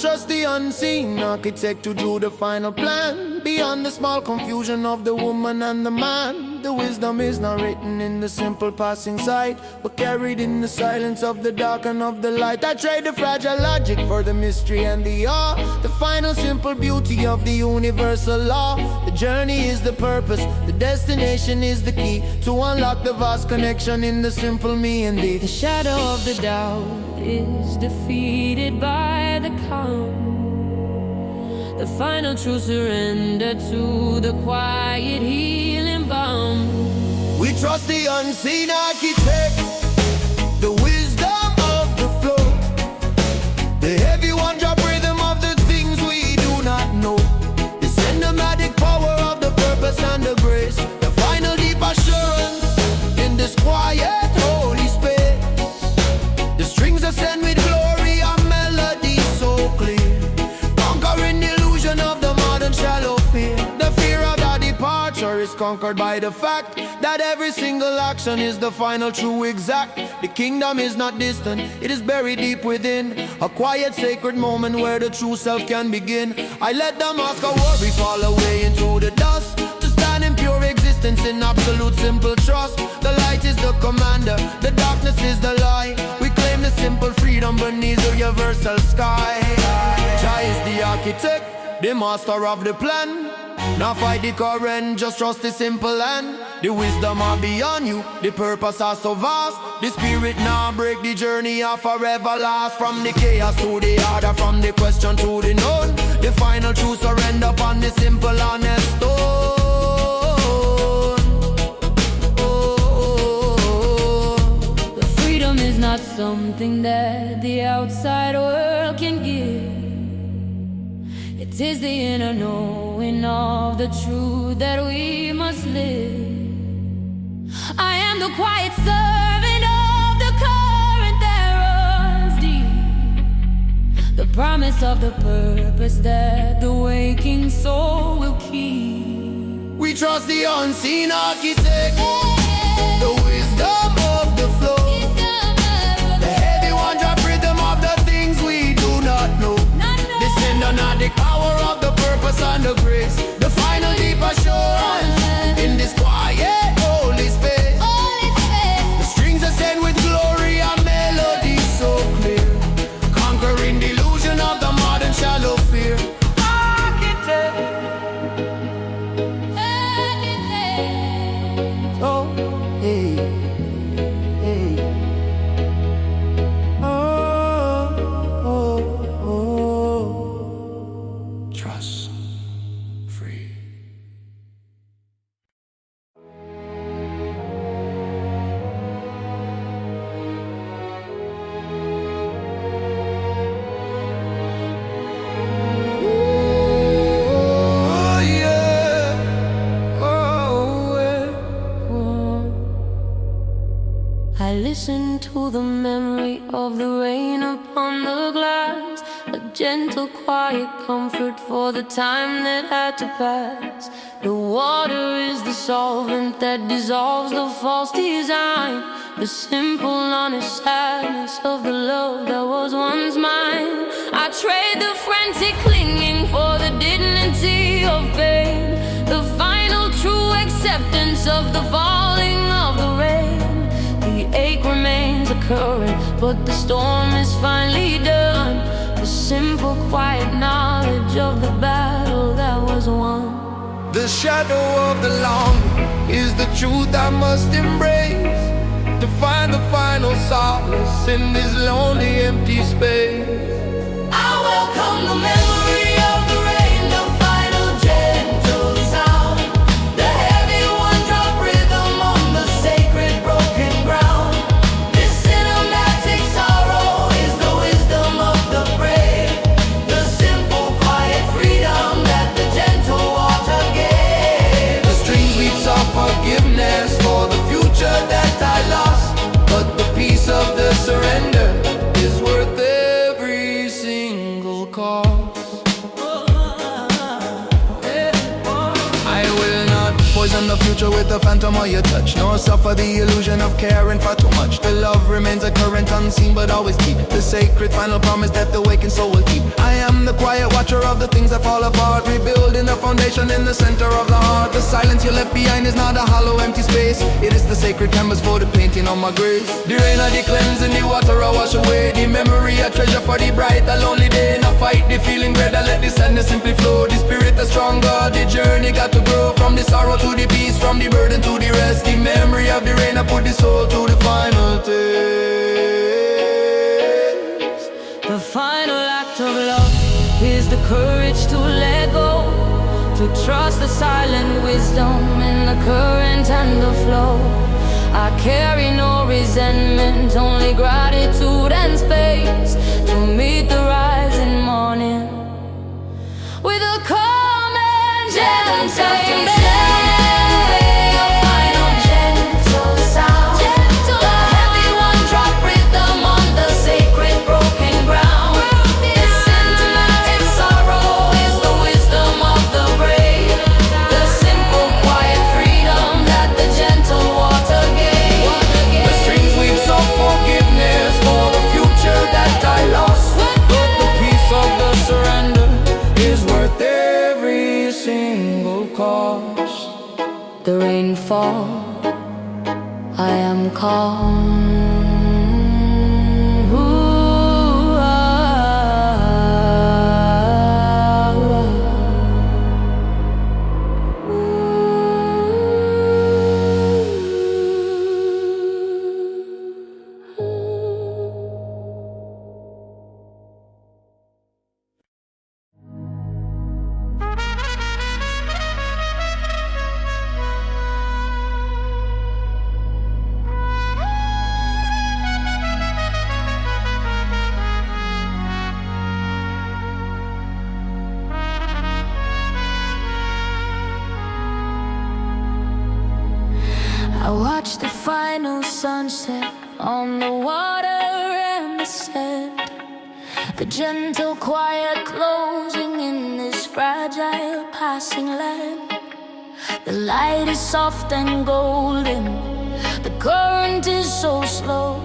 trust the unseen architect to do the final plan. Beyond the small confusion of the woman and the man, the wisdom is not written in the simple passing sight, but carried in the silence of the dark and of the light. I trade the fragile logic for the mystery and the awe, the final simple beauty of the universal law. The journey is the purpose, the destination is the key to unlock the vast connection in the simple me and thee. The shadow of the doubt is defeated by the calm. The final true surrender to the quiet healing balm. We trust the unseen architect, the wisdom of the flow, the heavy one-drop rhythm of the things we do not know, the cinematic power of the purpose and the grace, the final deep assurance in this quiet holy space. The strings ascend with glory and melodies so clear, conquering the illusion of the modern shallow fear. The fear of the departure is conquered by the fact that every single action is the final true exact. The kingdom is not distant, it is buried deep within, a quiet sacred moment where the true self can begin. I let the mask of worry fall away into the dust, to stand in pure existence in absolute simple trust. The light is the commander, the darkness is the lie. We claim the simple freedom beneath the universal sky. Jah is the architect, the master of the plan. Now fight the current, just trust the simple land. The wisdom are beyond you, the purpose are so vast. The spirit now break, the journey are forever last. From the chaos to the order, from the question to the known, the final true surrender upon the simple honest stone. The freedom is not something that the outside world can give. It is the inner knowing of the truth that we must live. I am the quiet servant of the current that runs deep, the promise of the purpose that the waking soul will keep. We trust the unseen architect, the wisdom of the flow, the heavy one-drop rhythm of the things we do not know, the cinematic power of the purpose and the grace, the final deep assurance in this quiet holy space. The strings ascend with glory and melodies so clear, conquering the illusion of the modern shallow fear. Architect, oh, hey, hey. Trust, free. Oh, yeah. Oh, I listen to the memory of the rain upon the glass, a gentle, quiet comfort for the time that had to pass. The water is the solvent that dissolves the false design, the simple, honest sadness of the love that was once mine. I trade the frantic clinging for the dignity of pain, the final true acceptance of the falling of the rain. The ache remains a current, but the storm is finally done. The simple, quiet knowledge of the battle that was won. The shadow of the longing is the truth I must embrace, to find the final solace in this lonely, empty space. I welcome the memory of the rain, the final gentle sound, the heavy one-drop rhythm on the sacred broken ground. This cinematic sorrow is the wisdom of the brave, the simple, quiet freedom that the gentle water gave. The strings weeps of forgiveness for the future that I lost, but the peace of the surrender is worth every single cost. poison the future with the phantom of your touch. Nor suffer the illusion of caring for too much. The love remains a current, unseen but always deep. The sacred final promise that the awakened soul will keep. I am the quiet watcher of the things that fall apart, rebuilding the foundation in the center of the heart. The silence you left behind is not a hollow empty space. It is the sacred canvas for the painting on my grace. The rain of the cleansing, the water I wash away. The memory a treasure for the bright, a lonely day. Not fight the feeling greater, let the sadness simply flow. The spirit is stronger, the journey got to grow. From the sorrow to the peace, from the burden to the rest. The memory of the rain, I put the soul to the final taste. The final act of love is the courage to let go, to trust the silent wisdom in the current and the flow. I carry no resentment, only gratitude and space to meet the rising morning with a calm and gentle. The rainfall, I am calm. I watch the final sunset on the water and the sand, the gentle quiet closing in this fragile passing land. The light is soft and golden, the current is so slow.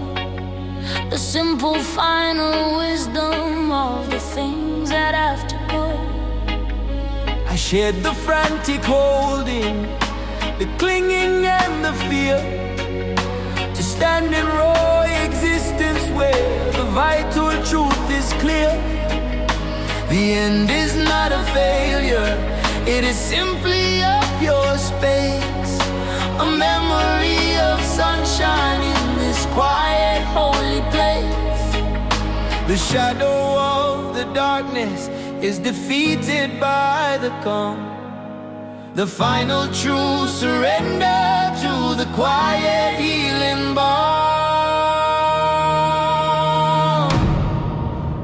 The simple final wisdom of the things that have to go. I shared the frantic holding, the clinging and the fear, to stand in raw existence where the vital truth is clear. The end is not a failure, it is simply a pure space, a memory of sunshine in this quiet holy place. The shadow of the darkness is defeated by the calm. The final true surrender to the quiet healing balm.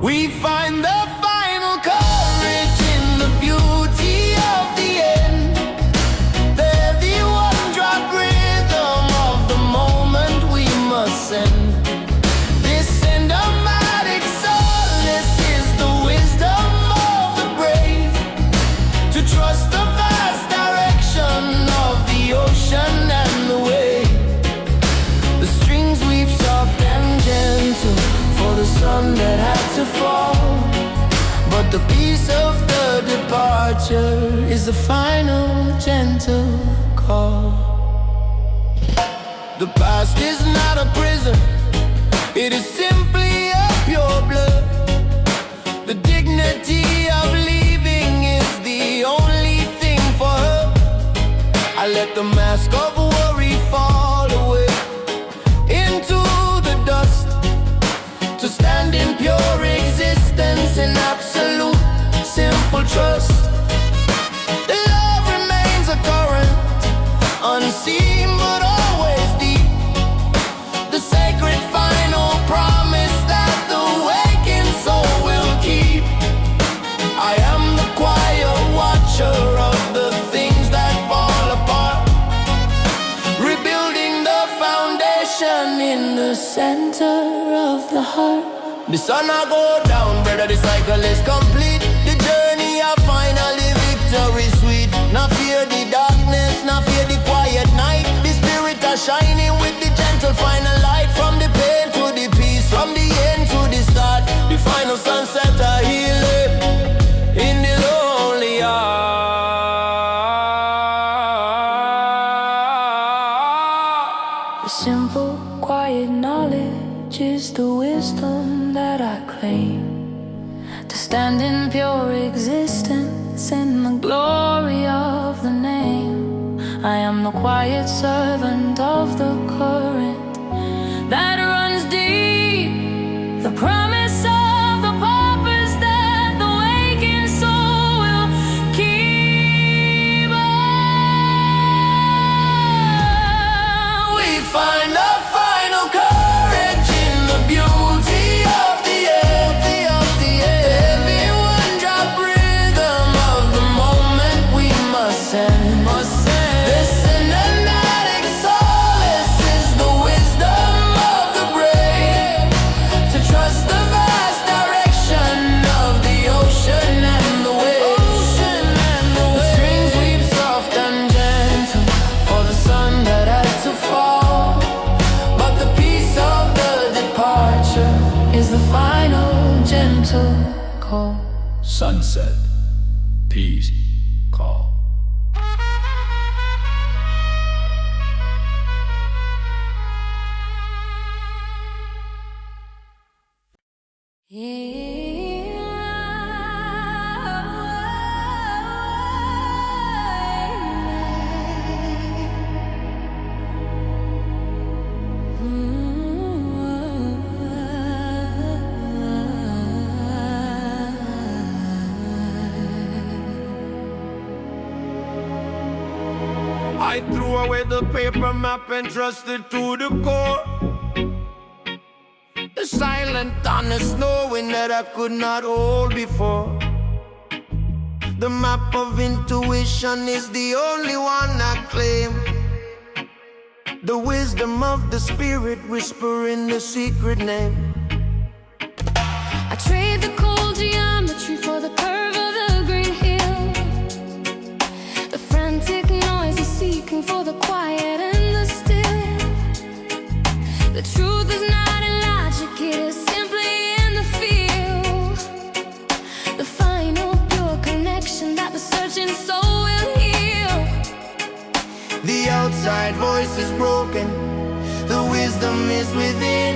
We find the final courage in the beauty of the end, the heavy one-drop rhythm of the moment we must send. This cinematic solace is the wisdom of the brave, to trust the of the ocean and the wave. The strings weave soft and gentle for the sun that had to fall, but the peace of the departure is the final gentle call. The past is not a prison, it is simply a pure blood. The dignity of leaving is the only thing for her. I let the mask of worry fall away into the dust, to stand in pure existence in absolute simple trust. The love remains a current, unseen but always deep, the sacred final promise that the wakened soul will keep. I am the quiet watcher of the things that fall apart, rebuilding the foundation in the center of the heart. The sun I go down, brother, the cycle is complete. The journey of finally victory sweet. Not fear the darkness, not fear shining with the gentle final light. From the pain to the peace, from the end to the start. The final sunset I heal it in the lonely heart. The simple, quiet knowledge is the wisdom that I claim, to stand in pure existence in the glory of the name. I am the quiet servant of the current that runs deep, the promise of the purpose that the waking soul will keep on. We find a final courage in the beauty of the air, the heavy one drop rhythm of the moment we must send. The cinematic solace is the wisdom of the brave, to trust the vast direction of the ocean and the waves. The strings weep soft and gentle for the sun that had to fall, but the peace of the departure is the final gentle call. Sunset, peace, call. I threw away the paper map and trusted to the core. The silent honest knowing that I could not hold before. The map of intuition is the only one I claim. The wisdom of the spirit whispering the secret name. I trade the cold geometry for the curve of the green hill, the frantic noise is seeking for the quiet and the still. The truth is not in logic, it is simply in the feel, the final pure connection that the searching soul will heal. The outside voice is broken, the wisdom is within.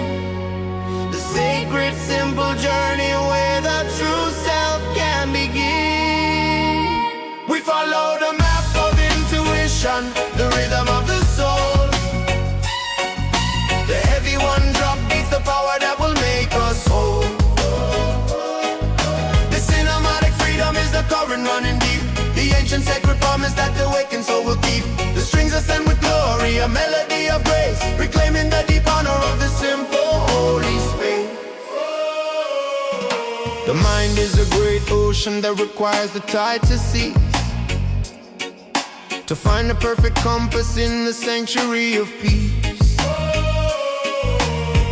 The sacred simple journey where the true self can begin. We follow the map of intuition, the rhythm of the soul. The heavy one drop beats the power that will make us whole. The cinematic freedom is the current running deep, the ancient sacred promise that the waking soul will keep. The strings are sent with glory, a melody of grace, reclaiming the deep honor of the simple holy space. The mind is a great ocean that requires the tide to cease, to find the perfect compass in the sanctuary of peace.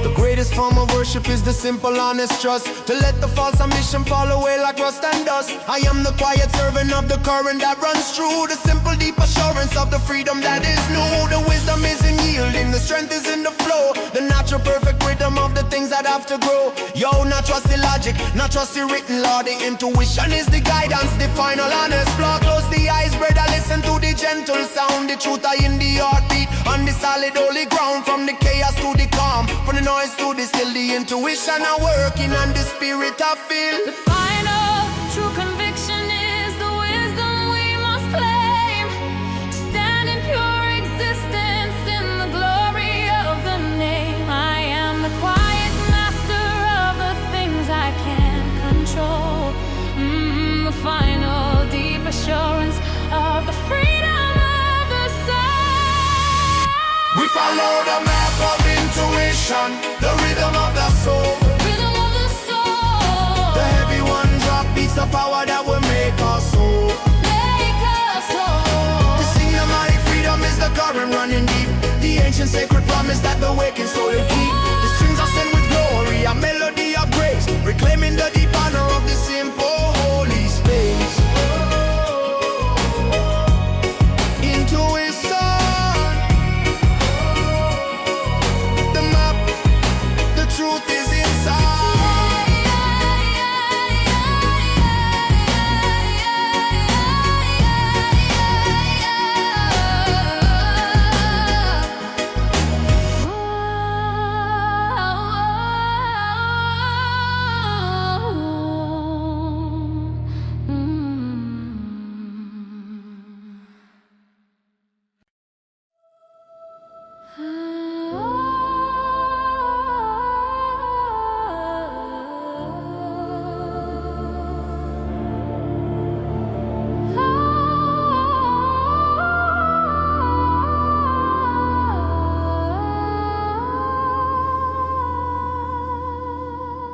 The greatest form of worship is the simple honest trust, to let the false ambition fall away like rust and dust. I am the quiet servant of the current that runs through, the simple deep assurance of the freedom that is new. The wisdom is in yielding, the strength is in the flow, the natural perfect rhythm of the things that have to grow. Yo, not trust the logic, not trust the written law. The intuition is the guidance, the final honest flaw. Close the eyes, brother, listen to the gentle sound. The truth are in the heartbeat, on the solid holy ground. From the chaos to the calm, from the noise to the still, the intuition are working and the spirit I feel. The final true conviction is the wisdom we must claim, to stand in pure existence in the glory of the name. I am the quiet master of the things I can't control, the final deep assurance of the freedom of the soul. We follow the map of intuition, the rhythm of the soul. Rhythm of the soul. The heavy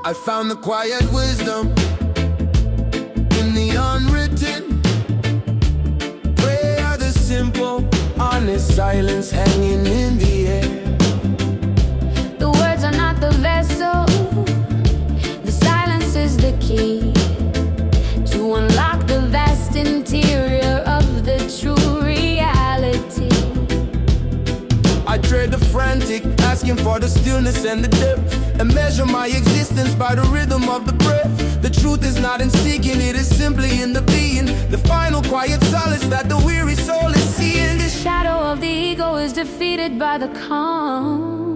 I found the quiet wisdom in the unwritten. Prayer, the simple, honest silence hanging in the air. The words are not the vessel, the silence is the key to unlock the vast interior of the true reality. I trade the frantic, asking for the stillness and the depth, and measure my existence by the rhythm of the breath. The truth is not in seeking, it is simply in the being, the final quiet solace that the weary soul is seeing. The shadow of the ego is defeated by the calm,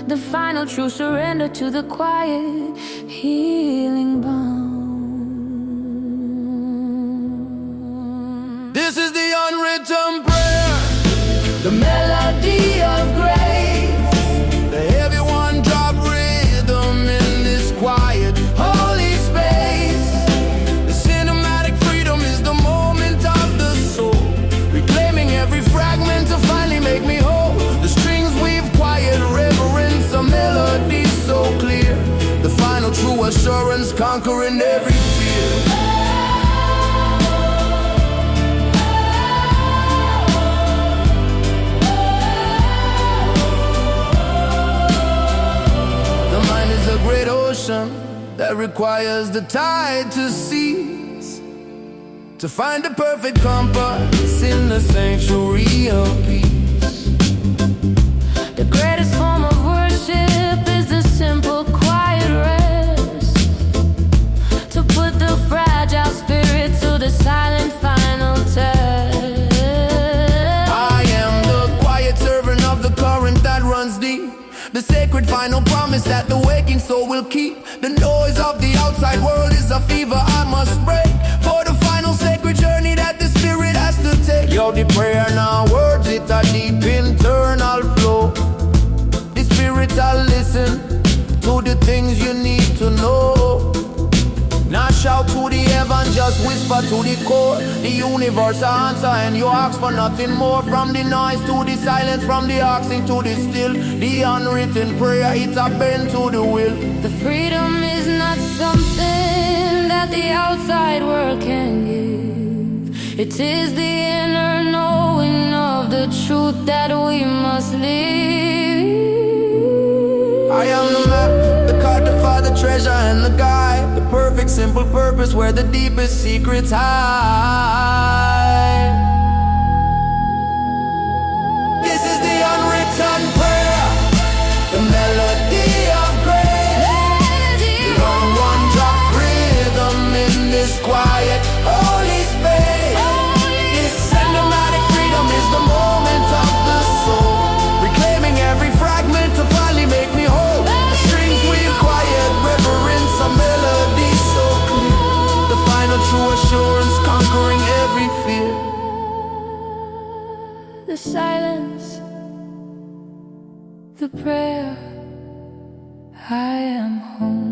the final true surrender to the quiet, healing balm. This is the unwritten prayer, the melody of grace, the heavy one drop rhythm in this quiet, holy space. The cinematic freedom is the moment of the soul, reclaiming every fragment to finally make me whole. The strings weave quiet reverence, a melody so clear, the final true assurance conquering every fear. A great ocean that requires the tide to cease, to find the perfect compass in the sanctuary of peace. The greatest form of worship is the simple quiet rest, to put the fragile spirit to the silent final test. I am the quiet servant of the current that runs deep, the sacred final promise that the waking soul will keep. The noise of the outside world is a fever I must break, for the final sacred journey that the spirit has to take. Yo, the prayer now words, it a deep internal flow. The spirit will listen to the things you need to know. Not shout to the heaven, just whisper to the core. The universe answer and you ask for nothing more. From the noise to the silence, from the asking to the still, the unwritten prayer, it a bend to the will. The freedom is not something that the outside world can give. It is the inner knowing of the truth that we must live. I am the map, the cartographer, the treasure and the guide, the perfect simple purpose where the deepest secrets hide. This is the unwritten prayer, the melody of grace, the one drop rhythm in this quiet, holy space. This cinematic freedom is the moment of the soul, reclaiming every fragment to finally make me whole. The strings weave quiet reverence, a melody so clear, the final true assurance conquering every fear. The silence, the prayer, I am home.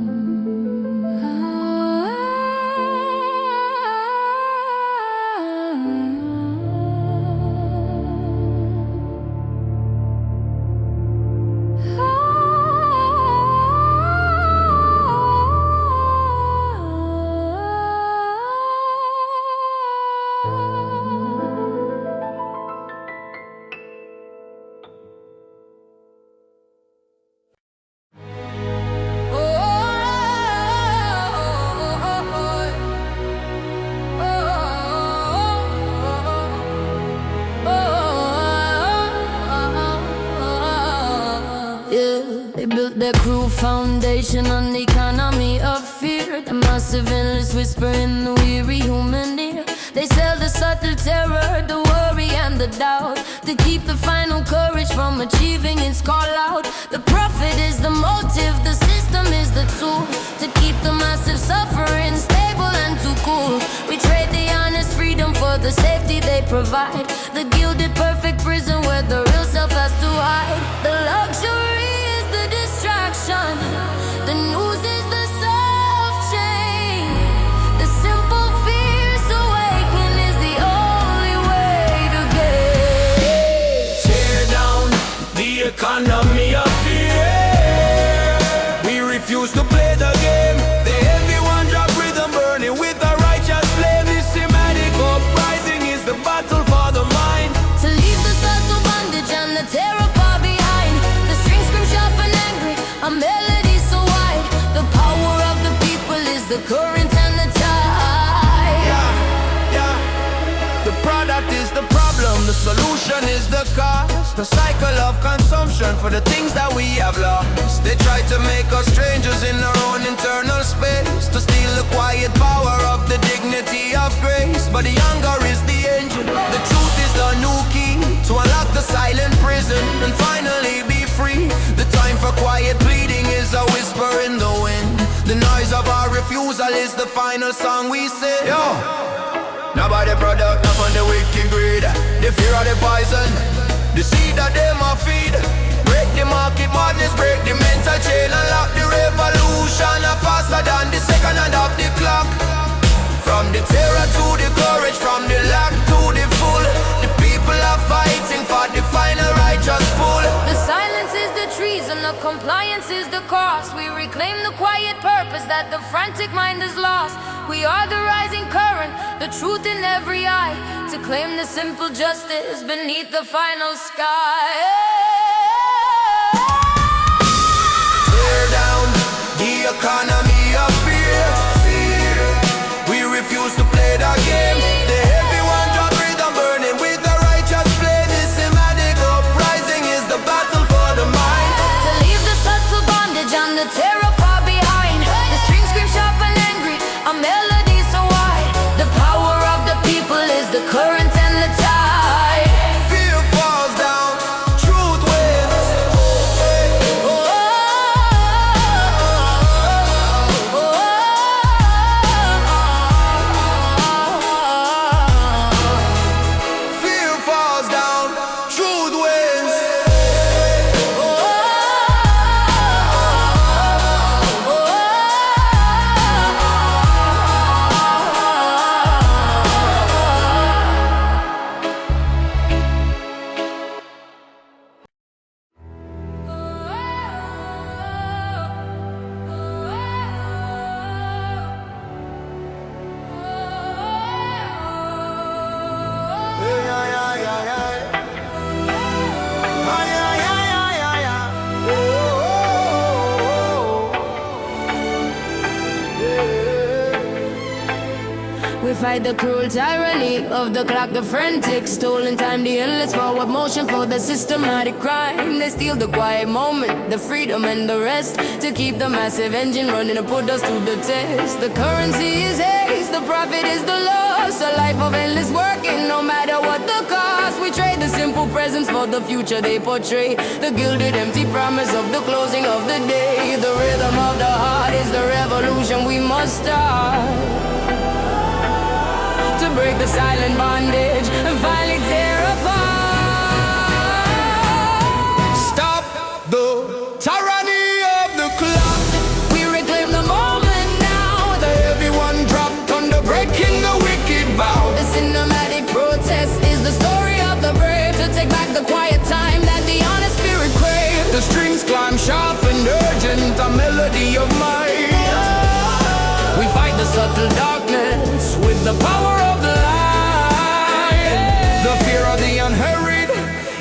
They built their cruel foundation on the economy of fear, the massive endless whisper in the weary human ear. They sell the subtle terror, the worry and the doubt, to keep the final courage from achieving its call out. The profit is the motive, the system is the tool, to keep the massive suffering stable and too cool. We trade the honest freedom for the safety they provide, the gilded perfect prison where the real self has to hide. The luxury is the distraction, the news is the soft chain, the simple fierce awakening is the only way to get. Tear down the economy of fear. We refuse current and the tide. The product is the problem, the solution is the cause. The cycle of consumption for the things that we have lost. They try to make us strangers in our own internal space, to steal the quiet power of the dignity of grace. But the hunger is the engine, the truth is the new key to unlock the silent prison and finally be free. The time for quiet pleading is a whisper in the wind. The noise of our refusal is the final song we sing. Yo! Nobody product, not on the wicked greed. The fear of the poison, the seed that them a feed. Break the market madness, break the mental chain, unlock the revolution faster than the second hand of the clock. From the terror to the courage, from the lack to the full, the people are fighting for the final righteous pull. The silence is the treason, the compliance is the cost. We reclaim the quiet purpose that the frantic mind has lost. We are the rising current, the truth in every eye, to claim the simple justice beneath the final sky. Tear down the economy of fear. We refuse to play that game. The heavy one drop rhythm burning with the righteous flame. This Sinematic uprising is the battle for the mind. To leave the subtle bondage and the terror far behind. The strings scream sharp and angry, a melody so wide. The power of the people is the current and the tide. Fear falls down, truth wins. Fear falls down, truth wins. We fight the cruel tyranny of the clock, the frantic stolen time, the endless forward motion for the systematic crime. They steal the quiet moment, the freedom and the rest, to keep the massive engine running and put us to the test. The currency is haste, the profit is the loss, a life of endless working no matter what the cost. We trade the simple presence for the future they portray, the gilded empty promise of the closing of the day. The rhythm of the heart is the revolution we must start, to break the silent bondage and finally tear apart. Stop the tyranny of the clock. We reclaim the moment now. The heavy one dropped under breaking the wicked vow. The cinematic protest is the story of the brave, to take back the quiet time that the honest spirit craves. The strings climb sharp and urgent, a melody of mine. We fight the subtle darkness with the power of the light. The fear of the unhurried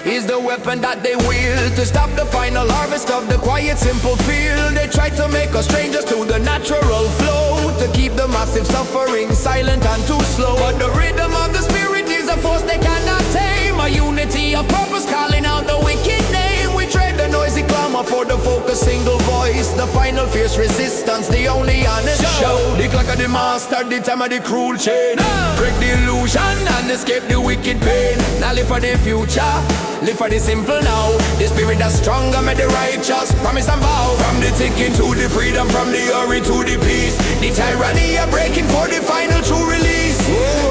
is the weapon that they wield, to stop the final harvest of the quiet simple field. They try to make us strangers to the natural flow, to keep the massive suffering silent and too slow. But the rhythm of the spirit is a force they cannot tame, a unity of purpose calling out the wicked name. We trade the noisy clamor for the focused single voice, the final fierce resistance, the only honest show. The clock of the master, the time of the cruel chain. Break the illusion and escape the wicked pain. Now live for the future, live for the simple now. The spirit that's stronger, made the righteous promise and vow. From the ticking to the freedom, from the hurry to the peace, the tyranny are breaking for the final true release.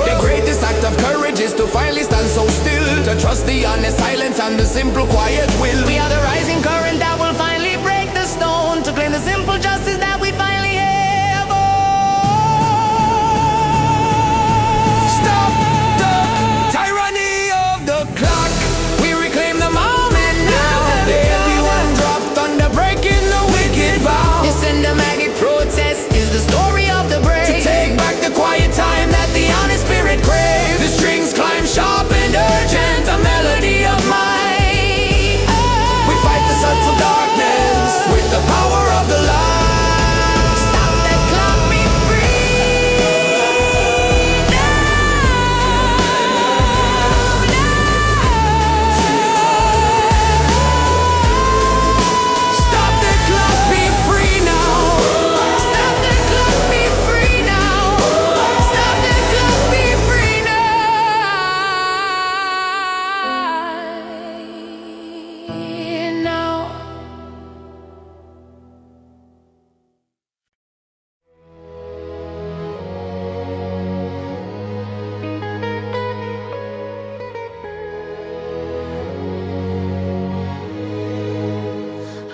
The greatest act of courage is to finally stand so still, to trust the honest silence and the simple quiet will. We are the rising current that will finally break the stone, to claim the simple justice that we finally have. Stop the tyranny of the clock. We reclaim the moment now. The heavy one dropped under breaking the wicked vow. The cinematic protest is the story of the brave, To take back the quiet time that the honest spirit craves. The strings climb sharp and urgent, a melody of mine.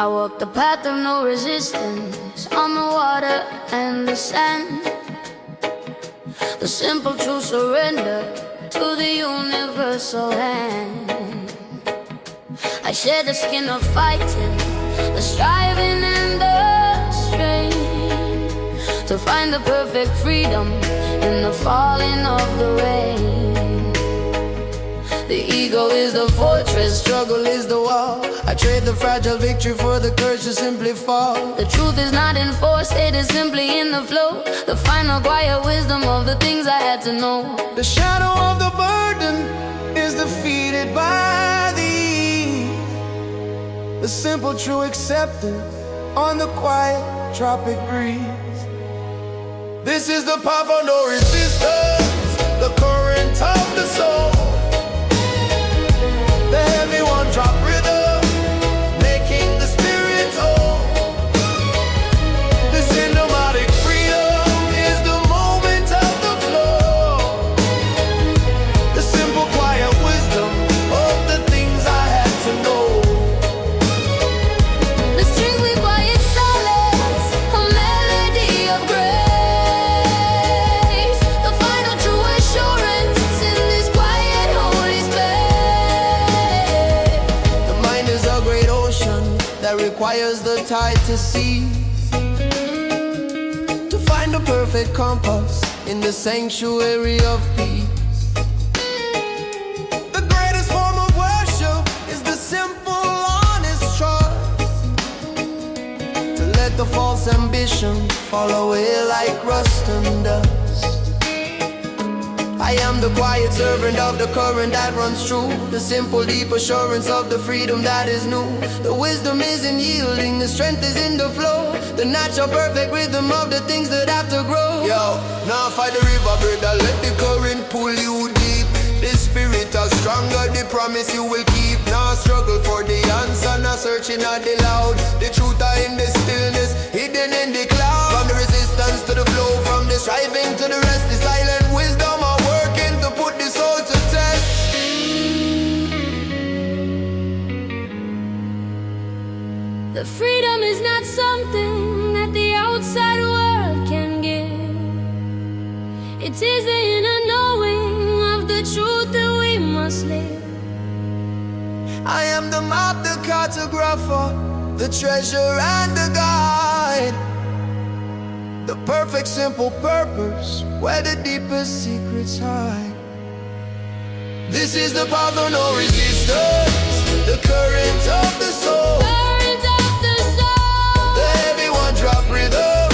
I walk the path of no resistance on the water and the sand. The simple true surrender to the universal hand. I shed the skin of fighting, the striving and the strain, to find the perfect freedom in the falling of the rain. The ego is the fortress, struggle is the wall. I trade the fragile victory for the courage to simply fall. The truth is not enforced, it is simply in the flow. The final quiet wisdom of the things I had to know. The shadow of the burden is defeated by the ease. The simple true acceptance on the quiet tropic breeze. This is the path of no resistance, the current of the soul. The heavy one drop rhythm, making the spirit whole. The cinematic freedom is the moment of the flow. The simple quiet wisdom of the things I had to know. The strings we quiet solace, a melody of grace. The final true assurance in this quiet holy space. The mind is a great ocean that requires the tide to cease, to find the perfect compass in the sanctuary of peace. The greatest form of worship is the simple, honest trust, to let the false ambition fall away like rust and dust. I am the quiet servant of the current that runs true, the simple deep assurance of the freedom that is new. The wisdom is in yielding, the strength is in the flow, the natural perfect rhythm of the things that have to grow. Yo, now fight the river, brother, let the current pull you deep. The spirit is stronger, the promise you will keep. Now struggle for the answer, now searching at the loud. The truth are in the stillness, hidden in the cloud. From the resistance to the flow, from the striving to the rest, the silent wisdom are working to put the soul to test. The freedom is not something that the outside world can give. It is the inner knowing of the truth that we must live. I am the map, the cartographer, the treasure and the guide. The perfect simple purpose where the deepest secrets hide. This is the path of no resistance, the current of the soul. Current of the soul, The heavy one drop rhythm,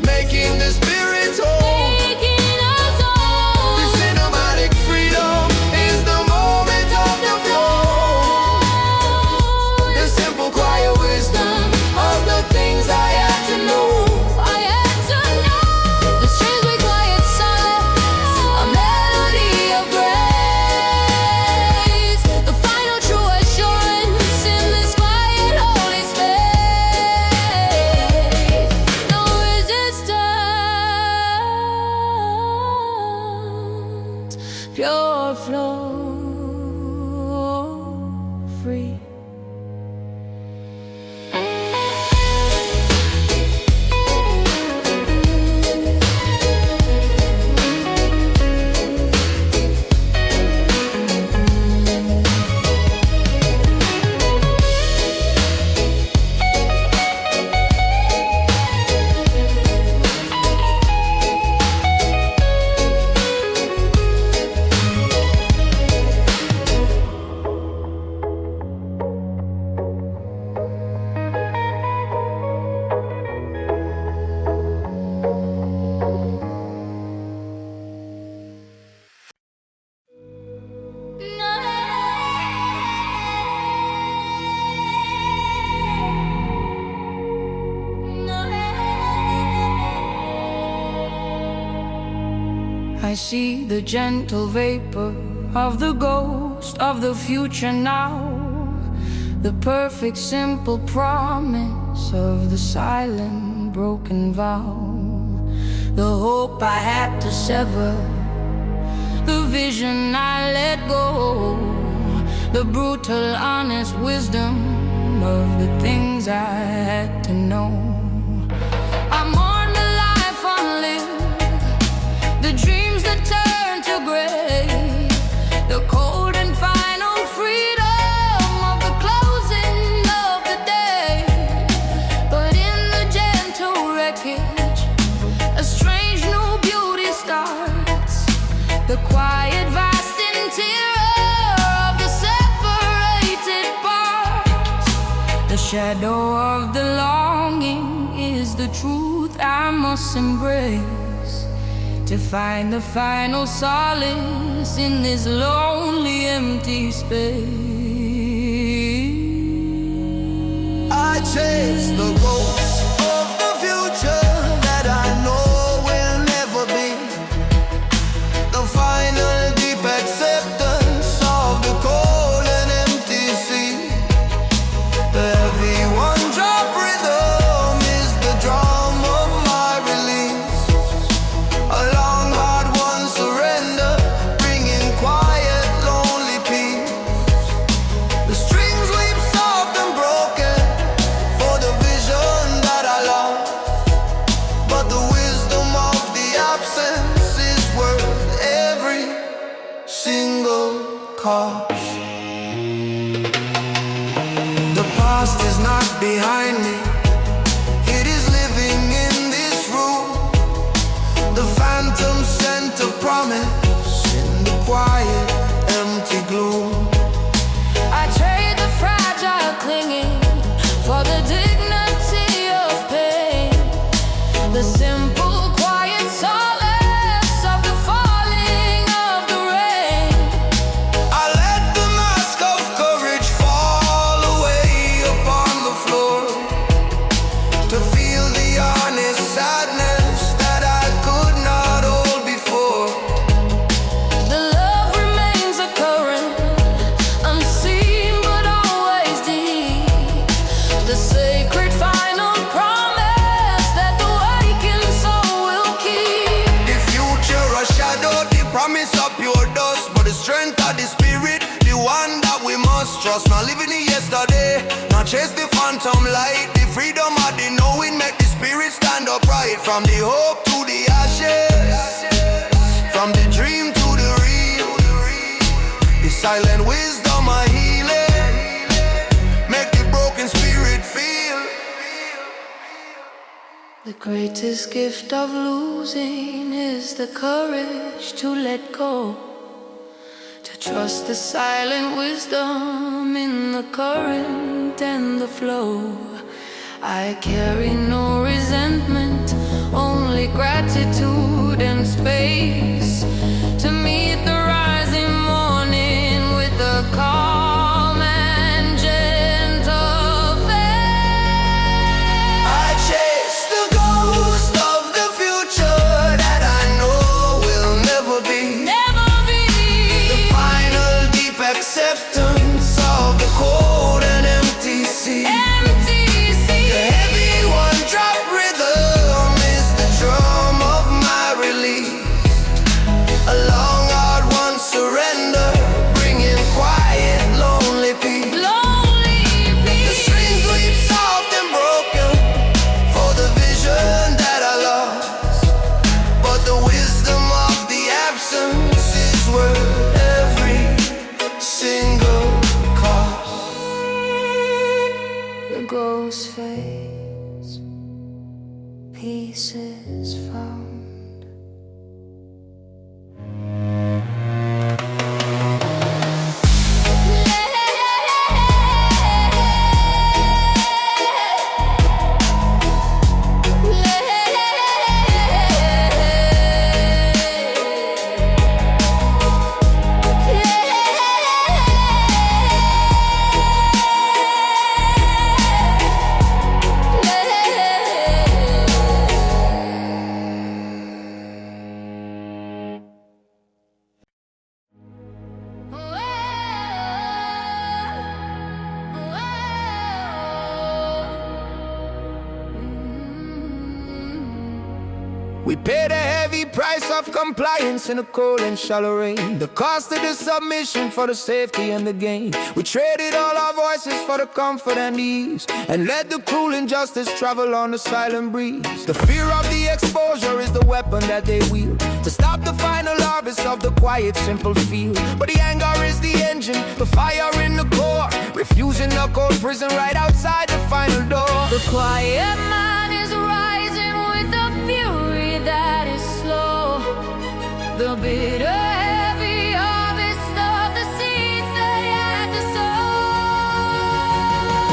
making the spirit whole. taking us home. The cinematic freedom is the moment of the flow. The simple quiet wisdom of the things I had to know. I had to know. The strings we quiet solace, a melody of grace. The final true assurance in this quiet holy space. No resistance, pure flow, free. I see the gentle vapor of the ghost of the future now, the perfect simple promise of the silent broken vow, the hope I had to sever, the vision I let go, the brutal honest wisdom of the things I had to know. I mourn the life unlived, the dreams that turn to gray, the cold and final freedom of the closing of the day. But in the gentle wreckage, a strange new beauty starts, the quiet vast interior of the separated parts. The shadow of the longing is the truth I must embrace, to find the final solace in this lonely empty space. I chase the ghosts of the future that I know will never be, the final deep acceptance of the cold and empty sea. The heavy one-drop rhythm is the drum of my release, a long hard one surrender, bringing quiet lonely peace. The strings weep soft and broken for the vision that I lost, but the wisdom of the absence is worth every single cost. The past is not behind me, it is living in this room, the phantom scent of promise in the quiet, empty gloom. I trade the fragile clinging for the dignity of pain, the simple quiet solace of the falling of the rain. I let the mask of courage fall away upon the floor, to feel the honest sadness that I could not hold before. The love remains a current, unseen but always deep, the sacred final promise that the wakened soul will keep. The future a shadow, the promise of pure dust, but the strength of the spirit, the one that we must trust. Not living in yesterday, not chase the phantom light, the freedom of the knowing make the spirit stand upright. From the hope to the ashes, from the dream to the real, the silent wisdom of healing, make the broken spirit feel. The greatest gift of losing is the courage to let go, to trust the silent wisdom in the current and the flow. I carry no resentment, only gratitude and space, to meet the rising morning with a calm and gentle faith. I chase the ghost of the future that I know will never be, Never be the final deep acceptance of the cold and empty sea. empty sea. The heavy one-drop rhythm is the drum of my release, a long hard one surrender, bringing quiet lonely peace. Lonely The peace. strings weep soft and broken for the vision that I lost, but the wisdom of the absence is worth every single cost. The ghost fades, peace is found. We paid a heavy price of compliance in the cold and shallow rain, the cost of the submission for the safety and the gain. We traded all our voices for the comfort and ease, and let the cruel injustice travel on the silent breeze. The fear of the exposure is the weapon that they wield to stop the final harvest of the quiet, simple field. But the anger is the engine, the fire in the core, refusing the cold prison right outside the final door. The quiet mind is rising with the fury that is slow. The bitter, heavy harvest of the seeds they had to sow.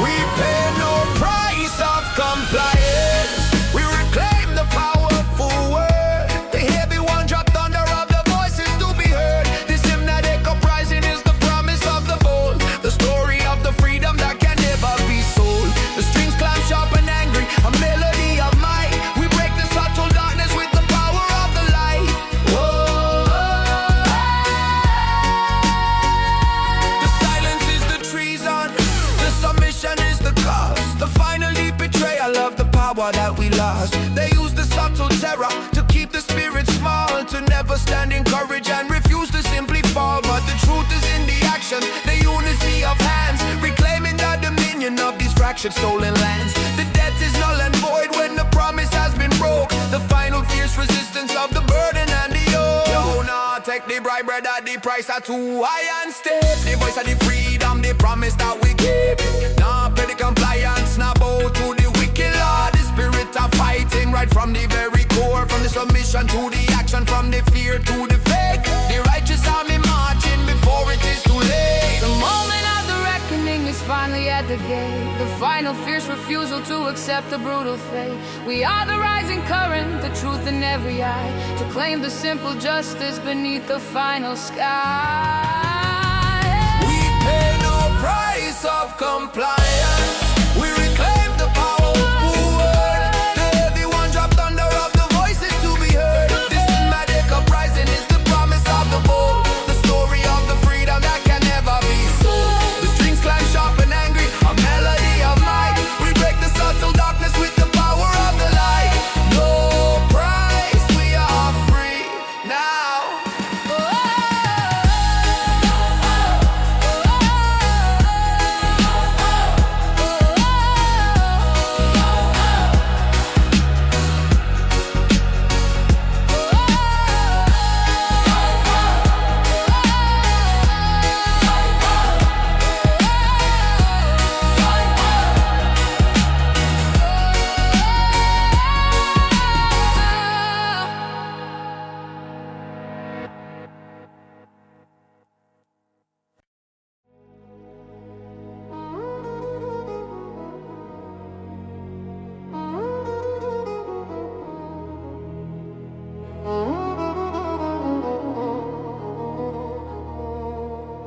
We pay no price of compliance. We reclaim the powerful word. The heavy one dropped under of the voices to be heard. This hymnatic uprising is the promise of the bold, the story of the freedom that can never be sold. The strings climb sharp and angry, a melody of might. We break the subtle darkness with the power of the light. Whoa. The silence is the treason, the submission is the cost, the final deep betrayal of the power that we lost. They use the subtle terror to keep the spirit small, to never stand in courage and refuse to simply fall. But the truth is in the action, the unity of hands, reclaiming the dominion of these fractured stolen lands. The debt is null and void when the promise has been broke, the final fierce resistance of the burden and the yoke. Yo, nah, take the bribe, brother, the price are too high and steep. The voice of the freedom, the promise that we keep. Nah, pay the compliance, nah, bow to the wicked law. The spirit of fighting right from the very core, from the submission to the action, from the fear to the faith. The righteous army marching before it is too late. The moment of the reckoning is finally at the gate, the final fierce refusal to accept the brutal fate. We are the rising current, the truth in every eye, to claim the simple justice beneath the final sky. We pay no price of compliance. We reclaim the powerful word. The heavy one dropped under of the voices to be heard. This cinematic uprising is the promise of the bold, the story of the freedom that can never be sold. The strings climb sharp and angry, a melody of might. We break the subtle darkness with the power of the light. No price, we are free now.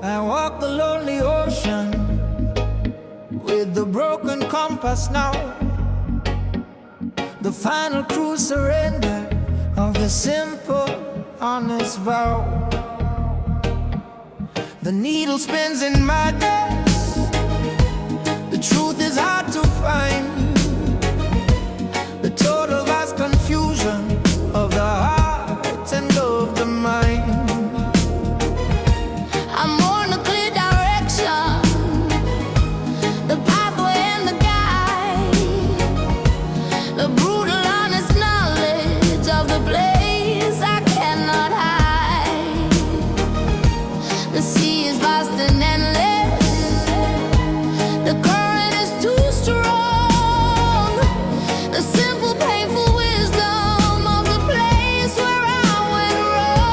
I walk the lonely ocean with the broken compass now. The final cruise surrender of the simple, honest vow. The needle spins in madness, the truth is hard to find. The total vast confusion of the heart and of the mind. I'm on a clear direction, the pathway and the guide, the brutal honest knowledge of the place I cannot hide. The sea is vast and endless, the current is too strong. The simple painful wisdom of the place where I went wrong.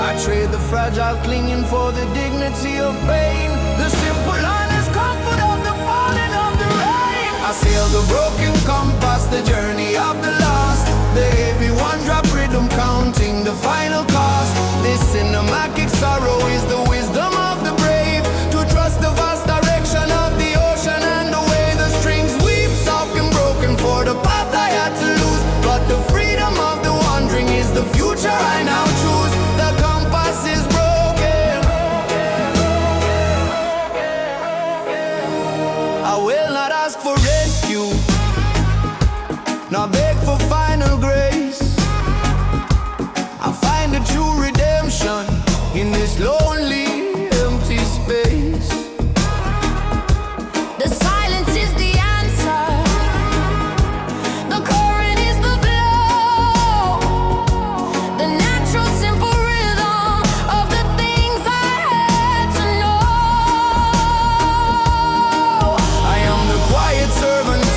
I trade the fragile clinging for the dignity of pain, the simple honest comfort of the falling of the rain. I sail the broken compass, the journey of the lost, the heavy one drop rhythm counting the final cost. This cinematic sorrow is the wisdom of the brave, to trust the vast direction of the ocean and the way the strings weep soft and broken for the path I had to lose. But the freedom of the wandering is the future I now choose. The compass is broken. I will not ask for rescue, nor beg for fire. this lonely, empty space. The silence is the answer. The current is the flow. The natural, simple rhythm of the things I had to know. I am the quiet servant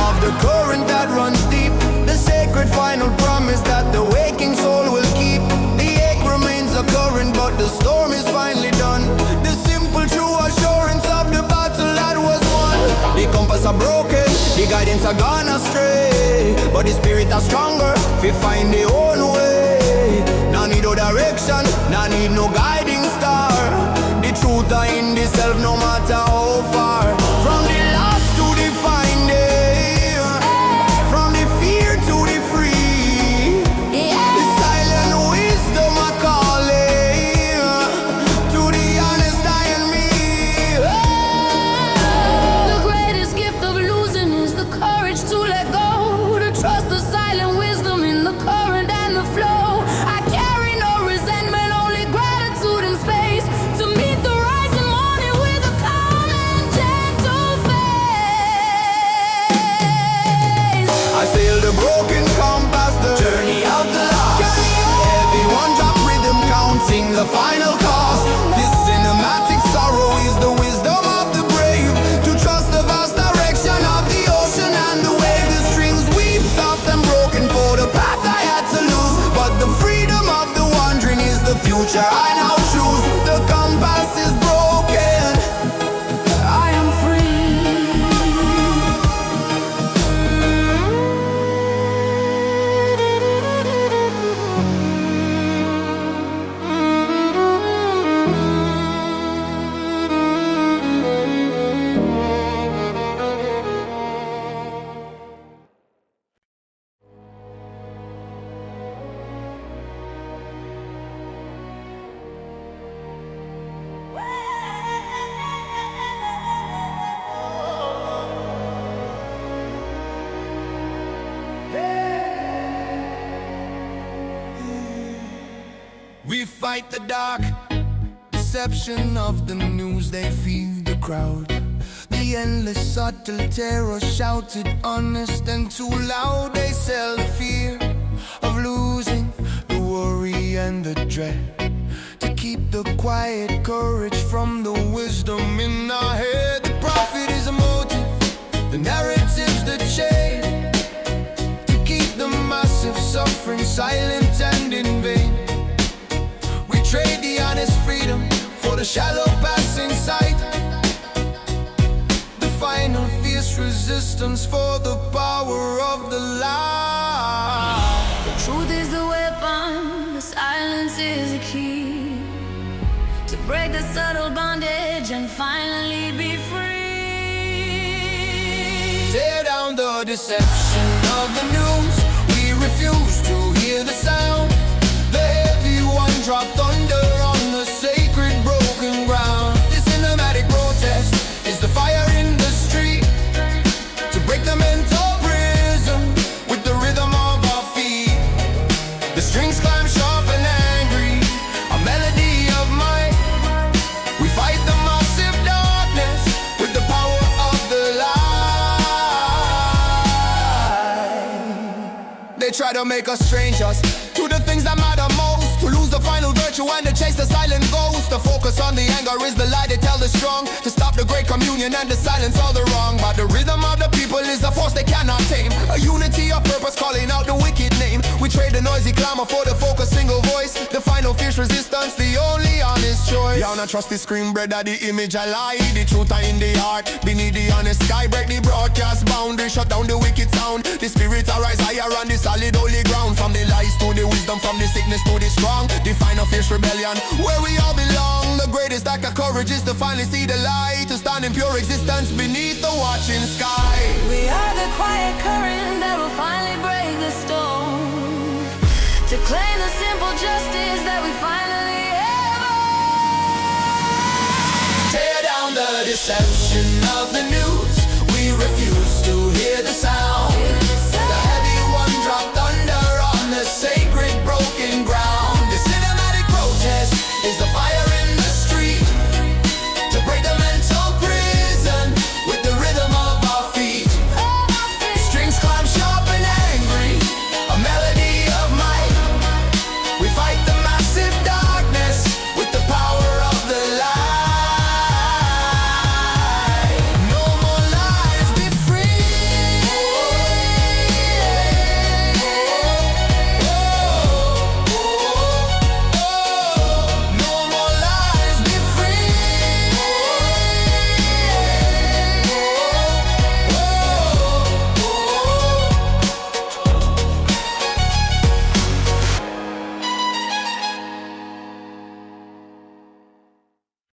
of the current that runs deep. The sacred final promise that the waking soul will keep. The ache remains a current, but the storm is finally done. The simple true assurance of the battle that was won. The compass are broken, the guidance are gone astray, but the spirit are stronger, we find the own way. No need no direction, no need no guiding star. The truth are in the self, no matter how far. From the lost to the finding, from the fear to the free. The silent wisdom are calling to the honest I and me. The greatest gift of losing is the courage to let go. To trust the silent wisdom in the current and the flow. I carry no resentment, only gratitude and space. To meet the rising morning with a calm and gentle face. I sail the broken compass, the journey of the lost. Everyone drop rhythm, counting the final cost. This cinematic sorrow is the wisdom of the brave. To trust the vast direction of the ocean and the wave. The strings weep soft and broken for the path I had to lose, but the freedom of the wandering is the future I now choose. The compass is broken, I am free. We fight the dark deception of the news, they feed the crowd. The endless subtle terror shouted honest and too loud. They sell the fear of losing, the worry and the dread, to keep the quiet courage from the wisdom in our head. The prophet is a motive, the narrative's the chain, to keep the massive suffering silent and in vain. Trade the honest freedom for the shallow passing sight. The final fierce resistance for the power of the light. The truth is the weapon, the silence is the key, to break the subtle bondage and finally be free. Tear down the deception of the news. We refuse to hear the sound. The heavy one dropped thunder on the sacred broken ground. This cinematic protest is the fire in the street, to break the mental prison with the rhythm of our feet. The strings climb sharp and angry, a melody of might. We fight the massive darkness with the power of the light. They try to make us strangers to the things that matter most, to lose the final virtue and to chase the silent ghost. The focus on the anger is the lie they tell the strong, to stop the great communion and to silence all the wrong. But the rhythm of the people is a force they cannot tame, a unity of purpose calling out the wicked name. We trade the noisy clamor for the focused single voice, the final fierce resistance, the only honest choice. Y'all not trust the screen bread of the image I lie. The truth are in the heart, beneath the honest sky. Break the broadcast boundary, shut down the wicked sound. The spirits arise higher on the solid holy ground. From the lies to the wisdom, from the sickness to the strong, the final fierce rebellion where we all belong. The greatest act of courage is to finally see the light, to stand in pure existence beneath the watching sky. We are the quiet current that will finally break the storm, to claim the simple justice